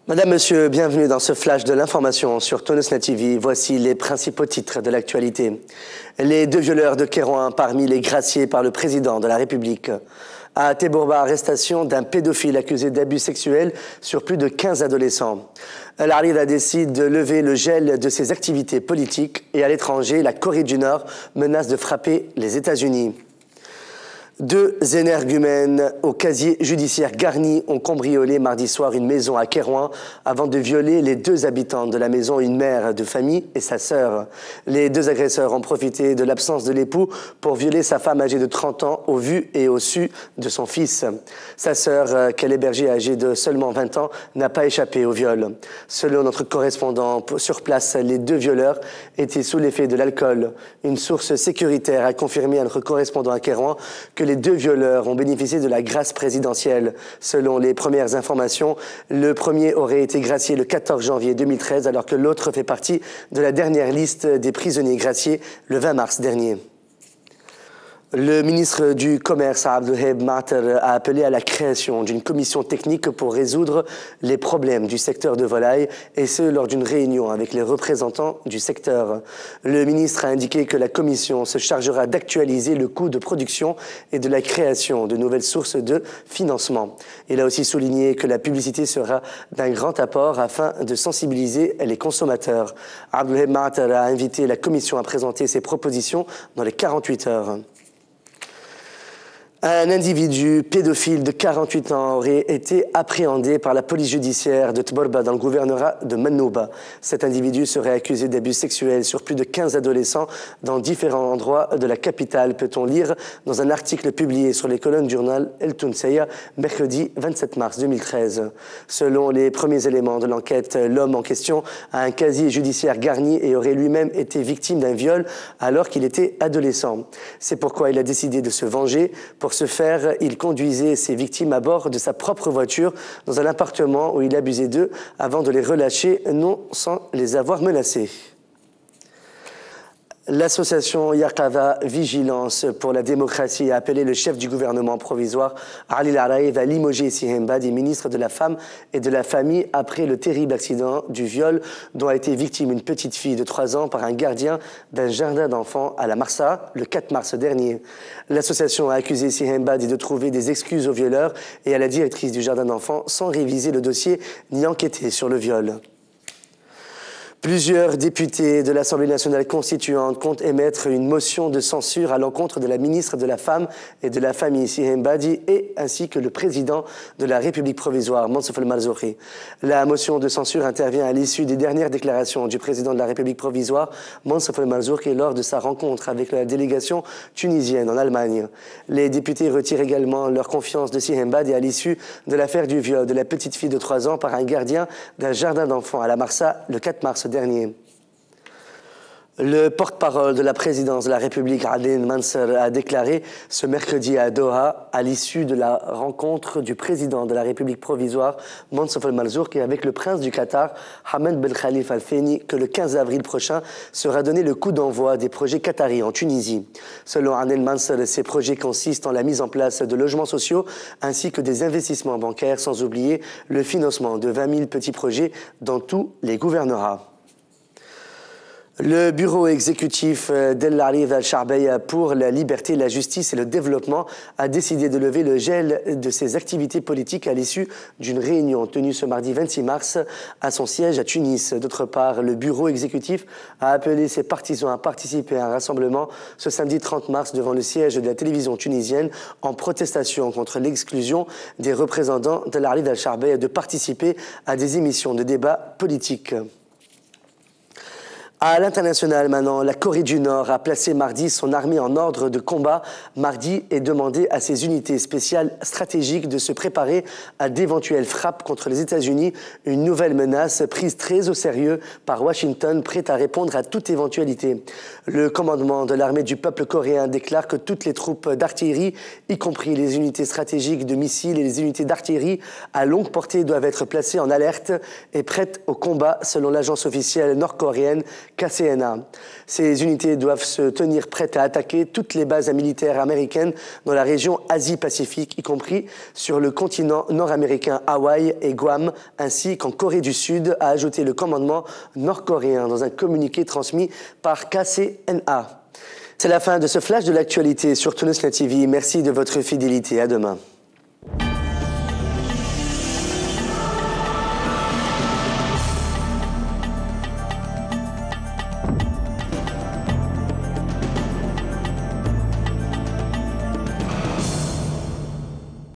Madame, Monsieur, bienvenue dans ce flash de l'information sur Tonosna TV. Voici les principaux titres de l'actualité. Les deux violeurs de Kérouan parmi les graciés par le président de la République. À Tebourba, arrestation d'un pédophile accusé d'abus sexuels sur plus de 15 adolescents. L'Arida décide de lever le gel de ses activités politiques et à l'étranger, la Corée du Nord menace de frapper les États-Unis. Deux énergumènes au casier judiciaire garni ont cambriolé mardi soir une maison à Kérouan avant de violer les deux habitantes de la maison, une mère de famille et sa sœur. Les deux agresseurs ont profité de l'absence de l'époux pour violer sa femme âgée de 30 ans au vu et au su de son fils. Sa sœur, qu'elle hébergeait âgée de seulement 20 ans, n'a pas échappé au viol. Selon notre correspondant sur place, les deux violeurs étaient sous l'effet de l'alcool. Une source sécuritaire a confirmé à notre correspondant à Kérouan que les deux violeurs ont bénéficié de la grâce présidentielle. Selon les premières informations, le premier aurait été gracié le 14 janvier 2013, alors que l'autre fait partie de la dernière liste des prisonniers graciés le 20 mars dernier. Le ministre du Commerce, Abdelwaheb Maater, a appelé à la création d'une commission technique pour résoudre les problèmes du secteur de volaille, et ce, lors d'une réunion avec les représentants du secteur. Le ministre a indiqué que la commission se chargera d'actualiser le coût de production et de la création de nouvelles sources de financement. Il a aussi souligné que la publicité sera d'un grand apport afin de sensibiliser les consommateurs. Abdelwaheb Maater a invité la commission à présenter ses propositions dans les 48 heures. Un individu pédophile de 48 ans aurait été appréhendé par la police judiciaire de Tborba dans le gouvernorat de Manouba. Cet individu serait accusé d'abus sexuels sur plus de 15 adolescents dans différents endroits de la capitale, peut-on lire dans un article publié sur les colonnes du journal El Tounseya mercredi 27 mars 2013. Selon les premiers éléments de l'enquête, l'homme en question a un casier judiciaire garni et aurait lui-même été victime d'un viol alors qu'il était adolescent. C'est pourquoi il a décidé de se venger. Pour ce faire, il conduisait ses victimes à bord de sa propre voiture dans un appartement où il abusait d'eux avant de les relâcher, non sans les avoir menacés. L'association Yaqava Vigilance pour la démocratie a appelé le chef du gouvernement provisoire, Ali Laraïv, à limoger Sihemba, des ministres de la Femme et de la Famille, après le terrible accident du viol dont a été victime une petite fille de 3 ans par un gardien d'un jardin d'enfants à la Marsa le 4 mars dernier. L'association a accusé Sihemba de trouver des excuses aux violeurs et à la directrice du jardin d'enfants sans réviser le dossier ni enquêter sur le viol. Plusieurs députés de l'Assemblée nationale constituante comptent émettre une motion de censure à l'encontre de la ministre de la Femme et de la Famille, Sihemba, et ainsi que le président de la République provisoire, Mansour el-Marzouki. La motion de censure intervient à l'issue des dernières déclarations du président de la République provisoire, Mansour el-Marzouki, lors de sa rencontre avec la délégation tunisienne en Allemagne. Les députés retirent également leur confiance de Sihemba à l'issue de l'affaire du viol de la petite fille de 3 ans par un gardien d'un jardin d'enfants à la Marsa le 4 mars dernier. Le porte-parole de la présidence de la République, Adel Manser, a déclaré ce mercredi à Doha, à l'issue de la rencontre du président de la République provisoire, Mansour el-Marzouki, avec le prince du Qatar, Hamad Ben Khalif Al Thani, que le 15 avril prochain sera donné le coup d'envoi des projets qataris en Tunisie. Selon Adel Manser, ces projets consistent en la mise en place de logements sociaux ainsi que des investissements bancaires, sans oublier le financement de 20 000 petits projets dans tous les gouvernorats. Le bureau exécutif d'El Arif Al-Sharbeya pour la liberté, la justice et le développement a décidé de lever le gel de ses activités politiques à l'issue d'une réunion tenue ce mardi 26 mars à son siège à Tunis. D'autre part, le bureau exécutif a appelé ses partisans à participer à un rassemblement ce samedi 30 mars devant le siège de la télévision tunisienne en protestation contre l'exclusion des représentants d'El Arif Al-Sharbeya de participer à des émissions de débat politiques. À l'international maintenant, la Corée du Nord a placé mardi son armée en ordre de combat mardi et demandé à ses unités spéciales stratégiques de se préparer à d'éventuelles frappes contre les États-Unis, une nouvelle menace prise très au sérieux par Washington, prête à répondre à toute éventualité. Le commandement de l'armée du peuple coréen déclare que toutes les troupes d'artillerie, y compris les unités stratégiques de missiles et les unités d'artillerie à longue portée, doivent être placées en alerte et prêtes au combat, selon l'agence officielle nord-coréenne KCNA. Ces unités doivent se tenir prêtes à attaquer toutes les bases militaires américaines dans la région Asie-Pacifique, y compris sur le continent nord-américain, Hawaï et Guam, ainsi qu'en Corée du Sud, a ajouté le commandement nord-coréen dans un communiqué transmis par KCNA. C'est la fin de ce flash de l'actualité sur Tunisnet TV. Merci de votre fidélité. À demain.